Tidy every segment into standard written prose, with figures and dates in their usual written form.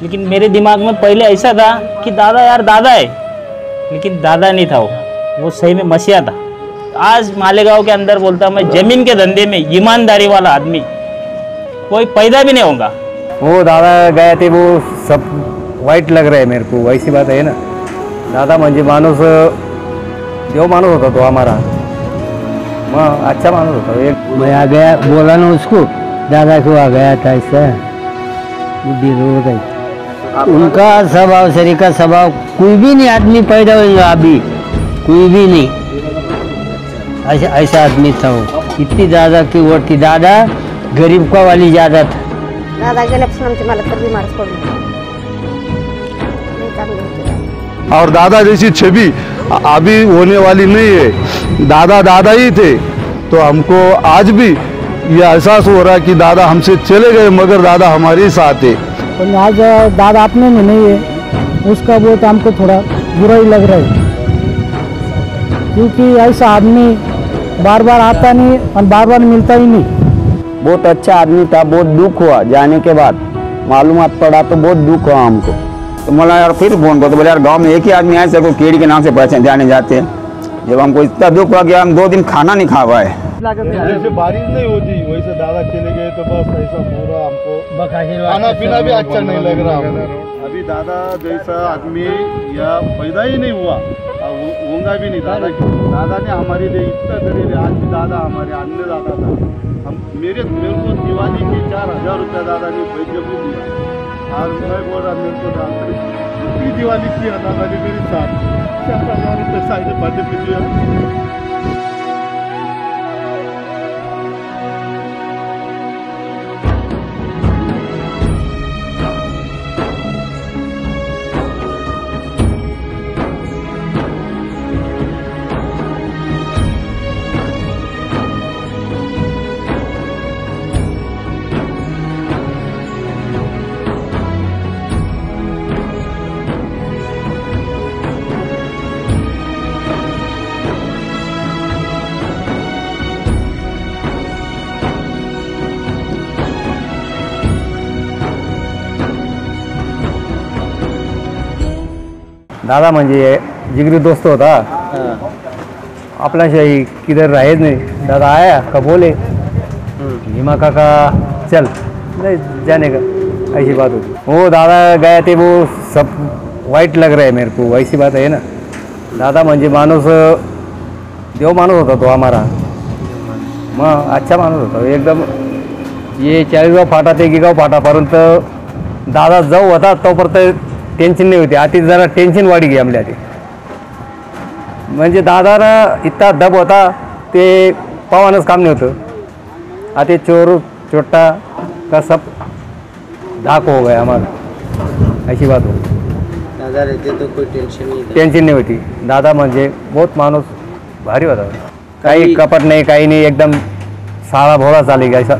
लेकिन मेरे दिमाग में पहले ऐसा था कि दादा यार दादा है, लेकिन दादा नहीं था वो सही में मसीहा था। आज मालेगांव के अंदर बोलता मैं जमीन के धंधे में ईमानदारी वाला आदमी कोई पैदा भी नहीं होगा। वो दादा गए थे वो सब वाईट लग रहा है मेरे को, वैसी बात है ना। दादा म्हणजे माणूस देव माणूस होता तो हमारा, अच्छा माणूस होता एक। मैं आ गया बोला ना उसको, दादा को आ गया था ऐसा बुद्धि रो गई। उनका स्वभाव शरीर का स्वभाव कोई भी नहीं आदमी पैदा होगा अभी, कोई भी नहीं ऐसा आदमी था वो। इतनी ज़्यादा की वो थी, दादा गरीब का वाली ज़्यादा था। दादा गेल्यापासून आमची मला तर बीमारच पडली। और दादा जैसी छवि अभी होने वाली नहीं है। दादा दादा ही थे, तो हमको आज भी ये एहसास हो रहा है कि दादा हमसे चले गए मगर दादा हमारे साथ है। और आज दादा अपने में नहीं है, उसका बहुत हमको थोड़ा बुरा ही लग रहा है, क्योंकि ऐसा आदमी बार बार आता नहीं और बार बार मिलता ही नहीं। बहुत अच्छा आदमी था, बहुत दुख हुआ जाने के बाद, मालूमात पड़ा तो बहुत दुख हुआ हमको। तो बोला यार फिर फोन कर, तो बोले यार गांव में एक ही आदमी आए सबको केड़ी के नाम से पहचान जाने जाते हैं। जब हमको इतना दुख हुआ कि हम 2 दिन खाना नहीं खा पाए। जैसे बारिश नहीं होती वैसे दादा चले गए, तो बस ऐसा पूरा हमको खाना पीना भी अच्छा नहीं लग रहा। अभी दादा जैसा आदमी या पैदा ही नहीं हुआ, होगा भी नहीं। दादा ने हमारे लिए इतना करे, आज भी दादा हमारे अन्नदाता था। मेरे को दिवाली की 4000 रुपया दादा ने भेज दिया। और मैं बोल रहा मेरे को दादा दिवाली किया दादा ने मेरे साथ 4000 रुपये साइड बर्थडे पे दिया। दादा म्हणजे जिगरी दोस्त होता आपल्याशाही, किधर रहे नहीं। दादा आया का बोले हिमा काका चल, नहीं जाने का, ऐसी बात होती। वो दादा गए थे वो सब वाईट लग रहा है मेरे को, वैसी बात है ना। दादा म्हणजे माणूस देव माणूस होता तो हमारा, अच्छा माणूस होता एकदम। ये 40गाव फाटा ते 1गाव फाटापर्यंत दादा जाऊ होता तोपर्यंत टेन्शन नाही होती। आता जरा टेन्शन वाढी गई आमल्या, म्हणजे दादाला इतना दब होता ते पावानंच काम नहीं होतं। आता चोर चोट्टा का सब धाक हो गया हमारा, ऐसी बात हो। दादा रहते तो कोई टेन्शन नहीं होती। दादा म्हणजे बहुत माणूस भारी होता, काही कपट नहीं, काही नहीं, एकदम सारा भोला चालेगा ऐसा।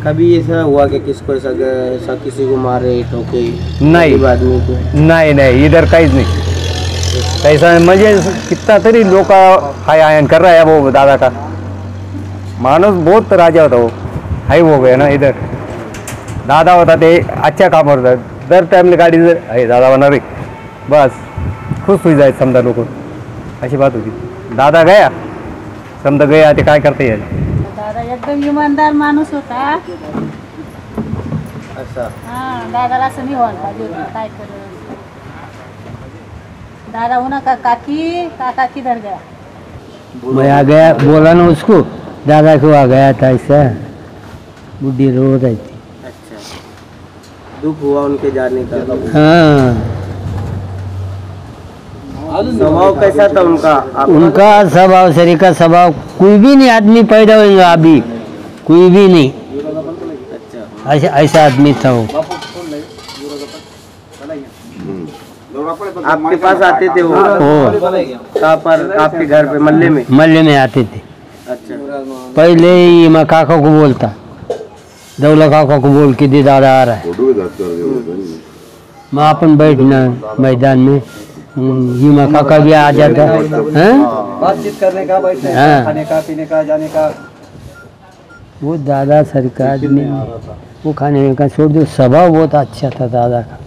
कभी ऐसा हुआ कि किसको ऐसा किसी को मारे ठोके? नहीं आदमी को नहीं इधर काहीच नहीं ऐसा। म्हणजे कितना तरी लोग हाय आयन कर रहा है वो दादा का। माणूस बहुत राजा होता वो, हाई हो गया ना इधर। दादा होता ते अच्छा काम होता, दर टाइमला गाडी जर आहे दादा होणार बस खुश हो जाए समजा लोक, अशी बात होती। दादा गया समजा गया ते काय करता येईल। दादा एकदम ईमानदार माणूस होता। अच्छा दादाला असं नाही व्हायला पाहिजे होतं, काय करत दादा होना का काका किधर गया? मैं आ गया बोला ना उसको, दादा को आ गया था ऐसा बुद्धि रो रही थी। अच्छा दुख हुआ उनके जाने का। हाँ स्वभाव कैसा था उनका? उनका स्वभाव शरीर का स्वभाव कोई भी नहीं आदमी पैदा होगा अभी, कोई भी नहीं ऐसा आदमी था वो। आपके पास आते थे वो? कहाँ पर? आपके घर पे मल्ले में आते थे। अच्छा पहले ही मैं काका को बोलता, दौला काका को बोल के दे दादा आ रहा है, मैं अपन बैठना मैदान में, हिमा काका भी आ जाता है, बातचीत करने का, बैठने का, खाने का, पीने का, जाने का। वो दादा सरकार ने वो खाने में का छोड़ दो, स्वभाव बहुत अच्छा था दादा का।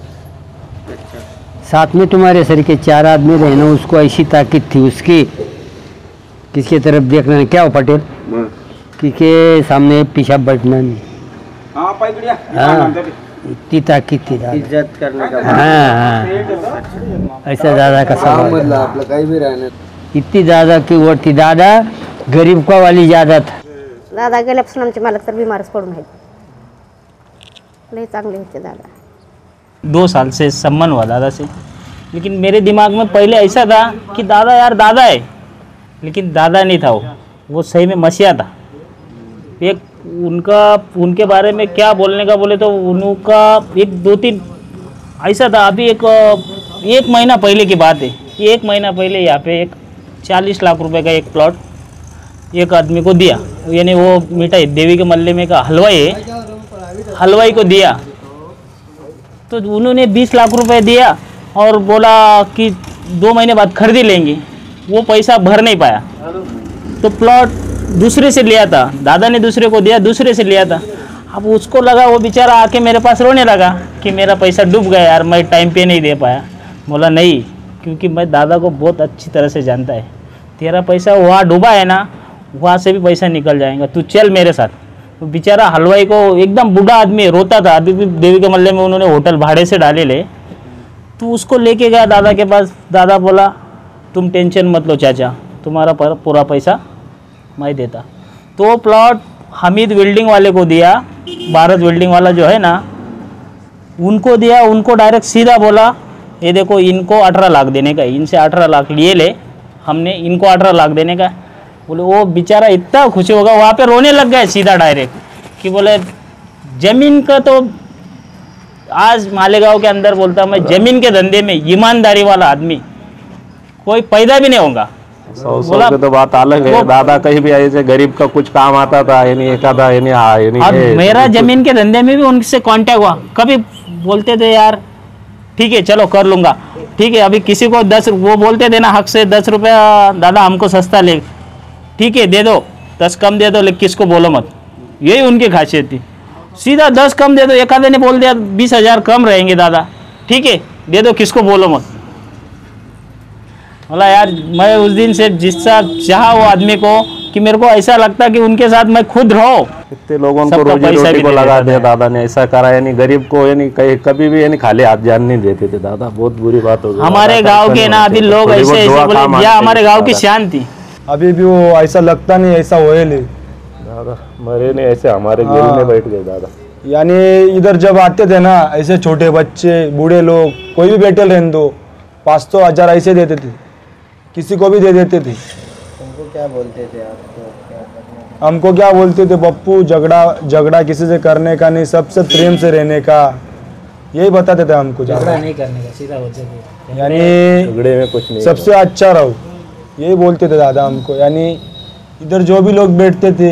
साथ में तुम्हारे सर के 4 आदमी रहे ना, उसको ऐसी ताकत थी उसकी, किसके तरफ देखना नहीं, क्या हो पटेल, किसके सामने पेशाब बैठना नहीं। हाँ, इतनी ताकत थी दादा, इज्जत करने का। हाँ, ऐसा दादा का स्वभाव, इतनी दादा की वो थी, दादा गरीब का वाली ज्यादा था। दादा गेल्यापासून आमचे मालक तर बिमारच पडून आहेत. लय चांगले होते दादा. 2 साल से संबंध हुआ दादा से, लेकिन मेरे दिमाग में पहले ऐसा था कि दादा यार दादा है, लेकिन दादा नहीं था वो सही में मसीहा था। एक उनके बारे में क्या बोलने का बोले तो उनका 1-2-3 ऐसा था। अभी एक महीना पहले की बात है, 1 महीना पहले यहाँ पे एक 40 लाख रुपए का एक प्लॉट एक आदमी को दिया, यानी वो मिठाई देवी के मल्ले में का हलवाई है, हलवाई को दिया। तो उन्होंने 20 लाख रुपए दिया और बोला कि 2 महीने बाद खरीदी लेंगे। वो पैसा भर नहीं पाया, तो प्लॉट दूसरे से लिया था, दादा ने दूसरे को दिया, दूसरे से लिया था। अब उसको लगा, वो बेचारा आके मेरे पास रोने लगा कि मेरा पैसा डूब गया यार, मैं टाइम पे नहीं दे पाया। बोला नहीं, क्योंकि मैं दादा को बहुत अच्छी तरह से जानता है, तेरा पैसा वहाँ डूबा है ना, वहाँ से भी पैसा निकल जाएगा, तू चल मेरे साथ। तो बेचारा हलवाई को एकदम बूढ़ा आदमी रोता था, अभी भी देवी के मल्ले में उन्होंने होटल भाड़े से डाले ले, तो उसको लेके गया दादा के पास। दादा बोला तुम टेंशन मत लो चाचा, तुम्हारा पूरा पैसा मैं देता। तो वो प्लॉट हमीद वेल्डिंग वाले को दिया, भारत वेल्डिंग वाला जो है ना, उनको दिया। उनको डायरेक्ट सीधा बोला ये देखो इनको 18 लाख देने का, इनसे 18 लाख लिए ले हमने, इनको 18 लाख देने का। बोले वो बेचारा इतना खुश होगा, वहाँ पे रोने लग गए सीधा डायरेक्ट कि बोले जमीन का तो आज मालेगांव के अंदर बोलता मैं जमीन के धंधे में ईमानदारी वाला आदमी कोई पैदा भी नहीं होगा। 100 की तो बात अलग है, दादा कहीं भी ऐसे गरीब का कुछ काम आता था, यानी एक आधा यानी मेरा जमीन के धंधे में भी उनसे कांटेक्ट हुआ, कभी बोलते थे यार ठीक है चलो कर लूंगा, ठीक है अभी किसी को 10 वो बोलते थे ना हक से 10 रुपया दादा हमको सस्ता ले, ठीक है दे दो, 10 कम दे दो, लेकिन किसको बोलो मत, यही उनकी खासियत थी। सीधा 10 कम दे दो, एक आधे ने बोल दिया 20,000 कम रहेंगे दादा, ठीक है दे दो, किसको बोलो मत। बोला यार मैं उस दिन से जिसका चाहा वो आदमी को कि मेरे को ऐसा लगता कि उनके साथ मैं खुद रहूं। कितने लोगों को रोजी रोटी को लगा दिया दादा ने, ऐसा करा, यानी गरीब को यानी कभी भी यानी खाली हाथ जान नहीं देते थे दादा। बहुत बुरी बात हो गई हमारे गांव के ना, अभी लोग ऐसे बोले हमारे गांव की शान थी। अभी भी वो ऐसा लगता नहीं ऐसा होए ले दादा, मरे नहीं ऐसे हमारे दिल में बैठ गए दादा। यानी इधर जब आते थे ना, ऐसे छोटे बच्चे बूढ़े लोग कोई भी बैठे रहने दो, 500,000 ऐसे देते थे, किसी को भी दे देते थे। तुमको क्या बोलते थे आपको? हमको क्या बोलते थे, पप्पू झगड़ा किसी से करने का नहीं, सबसे प्रेम से रहने का, यही बताते थे हमको। झगड़ा नहीं करने का, सीधा बोलते थे, यानी झगड़े में कुछ नहीं, सबसे अच्छा रहो, यही बोलते थे दादा हमको। यानी इधर जो भी लोग बैठते थे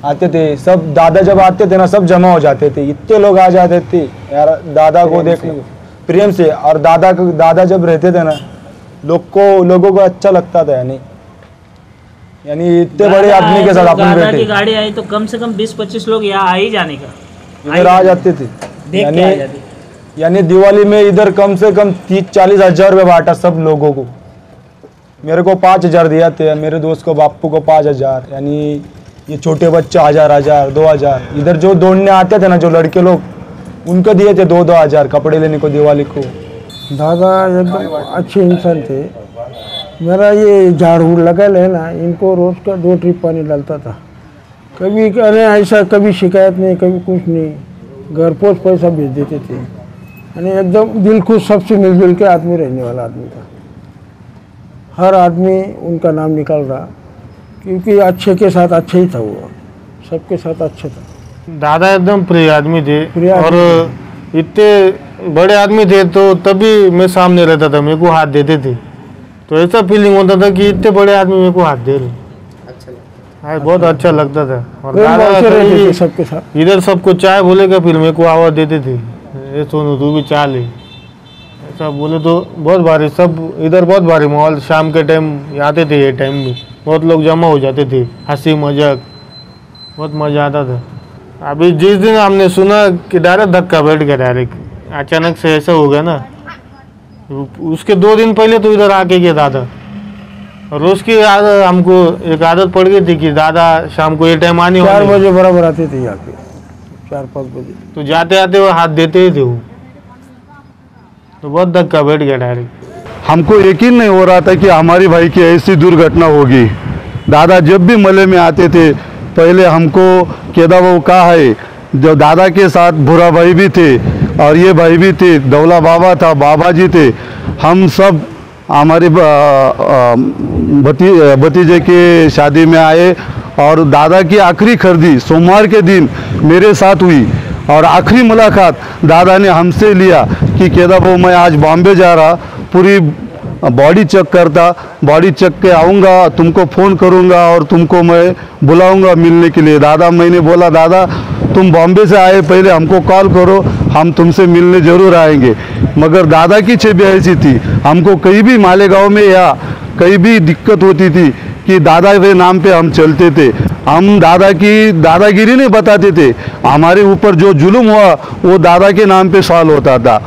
आते थे, सब दादा जब आते थे ना सब जमा हो जाते थे, इतने लोग आ जाते थे यार दादा को देखने प्रेम से। और दादा जब रहते थे ना लोगों को अच्छा लगता था। यानी इतने बड़े आदमी के साथ अपन बैठे, की गाड़ी आई तो कम से कम 20-25 लोग यहाँ आ ही जाने का, इधर आ जाते थे। यानी दिवाली में इधर कम से कम 30-40 हज़ार रुपये बांटा सब लोगों को। मेरे को 5,000 दिया थे, मेरे दोस्त को बापू को 5,000, यानी ये छोटे बच्चे 1,000 2,000। इधर जो दौड़ने आते थे ना जो लड़के लोग, उनको दिए थे 2-2 हज़ार कपड़े लेने को दिवाली को। दादा एकदम अच्छे इंसान थे। मेरा ये झाड़ू लगा है ना, इनको रोज़ का 2 ट्रिप पानी डालता था। कभी ऐसा कभी शिकायत नहीं, कभी कुछ नहीं, घर पोस्ट पैसा भेज देते थे। यानी एकदम दिल खुश, सबसे मिलजुल के आदमी रहने वाला आदमी था। हर आदमी उनका नाम निकाल रहा, क्योंकि अच्छे के साथ अच्छे ही था, वो सबके साथ अच्छे था। दादा एकदम प्रिय आदमी थे, और इतने बड़े आदमी थे तो तभी मैं सामने रहता था, मेरे को हाथ देते थे, तो ऐसा फीलिंग होता था कि इतने बड़े आदमी मेरे को हाथ दे रहे, अच्छा बहुत अच्छा लगता था। और दादा सबके साथ इधर सबको चाय बोलेगा, फिर मेरे को आवाज़ देते थे, ये सोनू तू भी चाय ले, ऐसा बोले तो बहुत भारी। सब इधर बहुत भारी माहौल, शाम के टाइम आते थे, ये टाइम में बहुत लोग जमा हो जाते थे, हंसी मजाक बहुत मज़ा आता था। अभी जिस दिन हमने सुना कि डायरेक्ट धक्का बैठ गया, डायरेक्ट अचानक से ऐसा हो गया ना, उसके 2 दिन पहले तो इधर आके गया दादा, और उसकी आदत हमको एक आदत पड़ गई थी कि दादा शाम को ये टाइम आने 4 बजे बराबर आते थे यहाँ पे, 4-5 बजे, तो जाते आते वो हाथ देते ही थे वो, तो बहुत धक्का बैठ गया डायरेक्ट। हमको यकीन नहीं हो रहा था कि हमारी भाई की ऐसी दुर्घटना होगी। दादा जब भी मले में आते थे पहले हमको केदा वो कहा है, जो दादा के साथ भूरा भाई भी थे और ये भाई भी थे, दौला बाबा था, बाबा जी थे, हम सब हमारे भतीजे के शादी में आए और दादा की आखिरी खरीदी सोमवार के दिन मेरे साथ हुई और आखिरी मुलाकात दादा ने हमसे लिया कि केदा वो मैं आज बॉम्बे जा रहा, पूरी बॉडी चेक करता, बॉडी चेक के आऊँगा, तुमको फ़ोन करूँगा और तुमको मैं बुलाऊँगा मिलने के लिए। दादा मैंने बोला दादा तुम बॉम्बे से आए पहले हमको कॉल करो, हम तुमसे मिलने ज़रूर आएंगे। मगर दादा की छवि ऐसी थी, हमको कहीं भी मालेगांव में या कहीं भी दिक्कत होती थी कि दादा के नाम पे हम चलते थे, हम दादा की दादागिरी नहीं बताते थे, हमारे ऊपर जो जुल्म हुआ वो दादा के नाम पे सॉल्व होता था।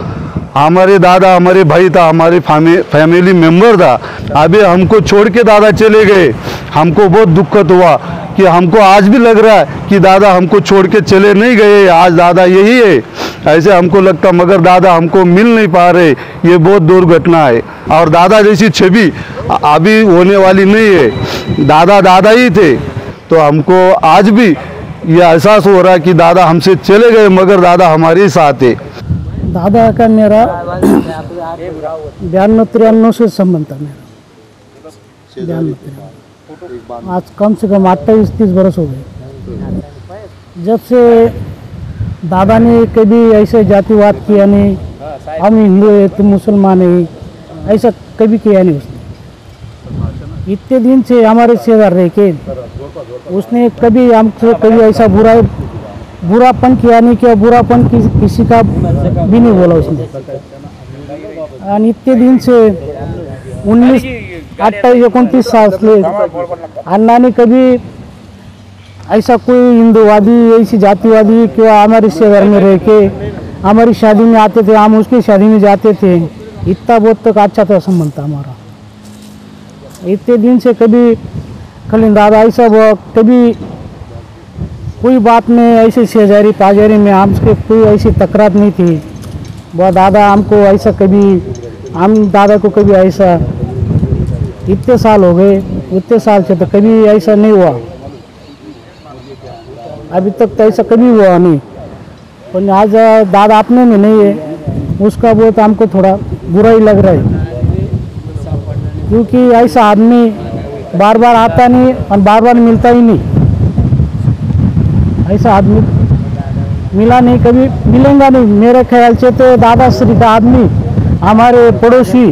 हमारे दादा हमारे भाई था, हमारे फैमिली मेंबर था। अभी हमको छोड़ के दादा चले गए, हमको बहुत दुखद हुआ कि हमको आज भी लग रहा है कि दादा हमको छोड़ के चले नहीं गए, आज दादा यही है, ऐसे हमको लगता। मगर दादा हमको मिल नहीं पा रहे, ये बहुत दुर्घटना है और दादा जैसी छवि अभी होने वाली नहीं है। दादा दादा ही थे, तो हमको आज भी ये एहसास हो रहा है कि दादा हमसे चले गए मगर दादा हमारे साथ है। दादा का मेरा 92-93 से संबंध था मेरा, 92। आज कम से कम 28-30 बरस हो गए जब से दादा ने कभी ऐसे जातिवाद किया नहीं, हम हिंदू है तो मुसलमान है, ऐसा कभी किया नहीं उसने। इतने दिन से हमारे सेवा रह के उसने कभी हमसे कभी ऐसा बुरापन किया नहीं, किया बुरापन किसी का भी नहीं बोला उसने। और इतने दिन से 28-29 साल से अन्ना ने कभी ऐसा कोई हिंदूवादी ऐसी जातिवादी क्या हमारे सेवा में रह के हमारी शादी में आते थे, हम उसकी शादी में जाते थे, इतना बहुत तक अच्छा था संबंध था हमारा। इतने दिन से कभी खाली दादा ऐसा कभी कोई बात में ऐसे शेजारी पाजारी में हमसे कोई ऐसी तकरार नहीं थी। वह दादा हमको ऐसा कभी, हम दादा को कभी ऐसा, इतने साल हो गए, उतने साल से तो कभी ऐसा नहीं हुआ, अभी तक तो ऐसा कभी हुआ नहीं। पर आज दादा अपने में नहीं है, उसका बहुत हमको थोड़ा बुरा ही लग रहा है, क्योंकि ऐसा आदमी बार बार आता नहीं और बार बार मिलता ही नहीं। ऐसा आदमी मिला नहीं, कभी मिलेगा नहीं मेरे ख्याल से। तो दादा श्री का आदमी हमारे पड़ोसी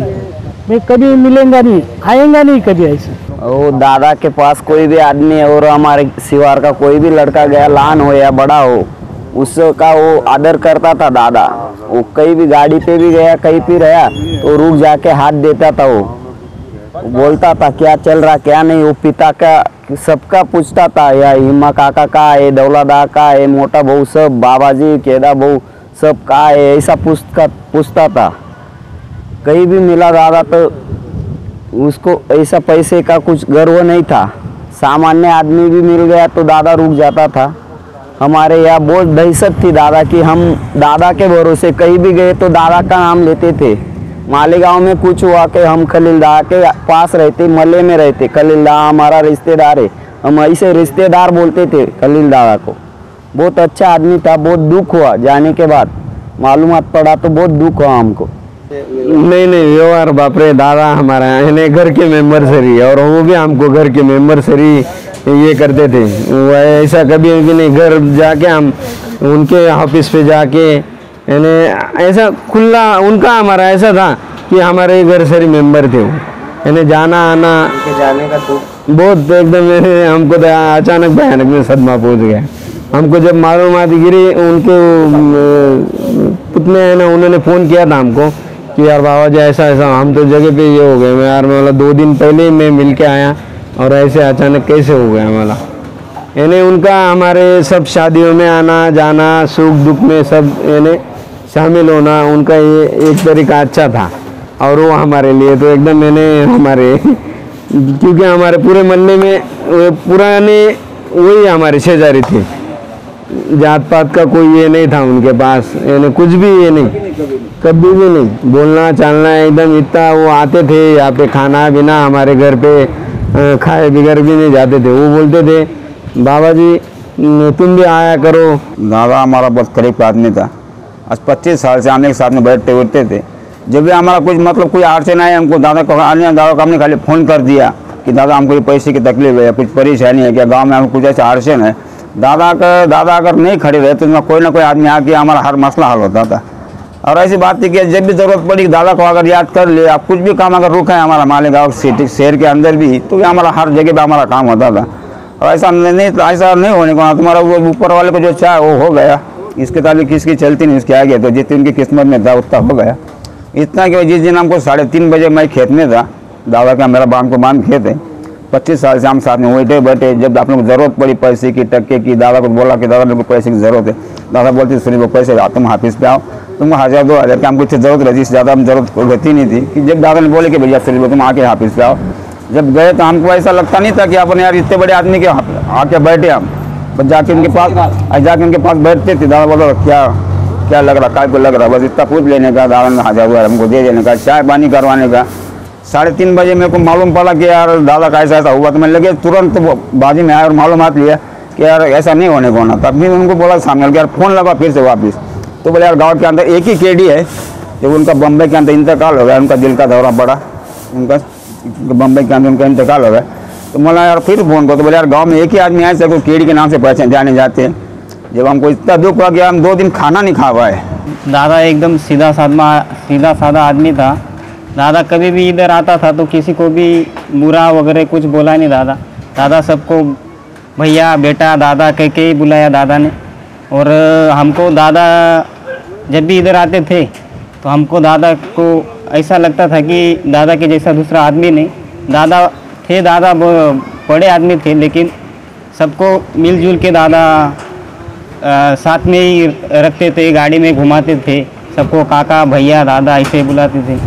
में कभी मिलेगा नहीं, आएगा नहीं कभी ऐसा। वो दादा के पास कोई भी आदमी और हमारे सिवार का कोई भी लड़का गया, लान हो या बड़ा हो, उसका वो आदर करता था दादा। वो कहीं भी गाड़ी पे भी गया, कहीं भी रहा तो रुक जाके हाथ देता था। वो बोलता था क्या चल रहा क्या नहीं, वो पिता का सबका पूछता था, या हिम्मा काका का है, दौलादा का है, मोटा बहू सब, बाबा जी केदा बहू सब का है, ऐसा पूछता था। कहीं भी मिला दादा तो उसको ऐसा पैसे का कुछ गर्व नहीं था। सामान्य आदमी भी मिल गया तो दादा रुक जाता था। हमारे यहाँ बहुत दहशत थी दादा की, हम दादा के भरोसे कहीं भी गए तो दादा का नाम लेते थे। मालेगांव में कुछ हुआ कि हम खलीलदा के पास रहते, मले में रहते, खलीलदा हमारा रिश्तेदार है, हम ऐसे रिश्तेदार बोलते थे खलीलदा को। बहुत अच्छा आदमी था, बहुत दुख हुआ जाने के बाद, मालूमात पड़ा तो बहुत दुख हुआ हमको। नहीं व्यवहार बाप रे, दादा हमारा यानी घर के मेंबर से रही और वो भी हमको घर के मेंबर से रही ये करते थे। वो ऐसा कभी भी नहीं, घर जाके हम उनके ऑफिस पे जाके यानी ऐसा खुला उनका हमारा ऐसा था कि हमारे घर से मेंबर थे वो, यानी जाना आना जाने का तो बहुत एकदम हमको तो अचानक भयानक में सदमा पहुंच गया। हमको जब मालूमात गिरी, उनके पुतले है ना, उन्होंने फ़ोन किया था हमको कि यार बाबा जी ऐसा ऐसा, हम तो जगह पे ये हो गए। मैं यार मतलब 2 दिन पहले ही मैं मिल के आया और ऐसे अचानक कैसे हो गया हमारा। यानी उनका हमारे सब शादियों में आना जाना, सुख दुख में सब यानी शामिल होना, उनका ये एक तरीका अच्छा था। और वो हमारे लिए तो एकदम मैंने हमारे क्योंकि हमारे पूरे मोहल्ले में पुराने वही हमारे शेजारी थे, जात पात का कोई ये नहीं था उनके पास, यानी कुछ भी ये नहीं, कभी भी नहीं, बोलना चालना एकदम इतना। वो आते थे यहाँ पे खाना पीना हमारे घर पे खाए बिगड़ भी नहीं जाते थे। वो बोलते थे बाबा जी तुम भी आया करो। दादा हमारा बहुत करीब का आदमी था। आज 25 साल से आने के साथ में बैठते उठते थे। जब भी हमारा कुछ मतलब कोई अड़चन आए हमको दादा को हमने खाली फ़ोन कर दिया कि दादा हमको ये पैसे की तकलीफ है, कुछ परेशानी है क्या, गांव में हमको कुछ ऐसा अड़चन है, दादा अगर नहीं खड़े रहे तो कोई ना कोई आदमी आके हमारा हर मसला हल होता था। और ऐसी बात थी कि जब भी ज़रूरत पड़ी दादा को अगर याद कर ले, आप कुछ भी काम अगर रुका है हमारा मालेगांव सिटी शहर के अंदर भी, तो हमारा हर जगह पे हमारा काम होता था। और ऐसा नहीं होने को, तुम्हारा वो ऊपर वाले को जो चाहे वो हो गया, इसके ताबी किसकी चलती नहीं, उसके आगे तो जितनी उनकी किस्मत में था उतना हो गया। इतना कि जिस दिन हमको 3:30 बजे मैं खेत में था, दादा का मेरा बांध को बांध खेत है, 25 साल से हम साथ में बैठे बैठे, जब आप लोग को ज़रूरत पड़ी पैसे की टक्के की, दादा को बोला कि दादा मेरे को पैसे की ज़रूरत है, दादा बोलते सुनिए वो पैसे तुम हाफिज़ पे आओ, तुमको 1000-2000 की हमको इतनी ज़रूरत रहती, इससे ज़्यादा हम ज़रूरत होती नहीं थी। कि जब दादा ने बोले कि भैया सुनिए तुम आके हाफिज़ पे आओ, जब गए तो हमको ऐसा लगता नहीं था कि अपन यार इतने बड़े आदमी के आके बैठे हम, बस जाके उनके पास बैठते थे। दादा बोलो क्या लग रहा, काय को लग रहा, बस इतना पूछ लेने का, दादा ने 1000 हमको दे देने का, चाय पानी करवाने का। 3:30 बजे मेरे को मालूम पड़ा कि यार दादा का ऐसा हुआ, तो मैं लगे तुरंत बाजी में आया और मालूमात लिया कि यार ऐसा नहीं होने को ना। तब भी उनको बोला सामने यार फ़ोन लगा फिर से वापस, तो बोले यार गाँव के अंदर एक ही केडी है, जब उनका बम्बई के अंदर इंतकाल हो गया, उनका दिल का दौरा पड़ा, उनका बम्बई के अंदर उनका इंतकाल हो गया। तो बोला यार फिर फ़ोन को, तो बोले यार गाँव में एक ही आदमी आए सको केडी के नाम से पहचान जाने जाते हैं। जब हमको इतना दुख हुआ कि हम 2 दिन खाना नहीं खा पाए। दादा एकदम सीधा साधा आदमी था। दादा कभी भी इधर आता था तो किसी को भी बुरा वगैरह कुछ बोला नहीं दादा सबको भैया बेटा दादा कह के ही बुलाया दादा ने। और हमको दादा जब भी इधर आते थे तो हमको दादा को ऐसा लगता था कि दादा के जैसा दूसरा आदमी नहीं। दादा बड़े आदमी थे, लेकिन सबको मिलजुल के दादा साथ में ही रखते थे, गाड़ी में घुमाते थे, सबको काका भैया दादा ऐसे बुलाते थे।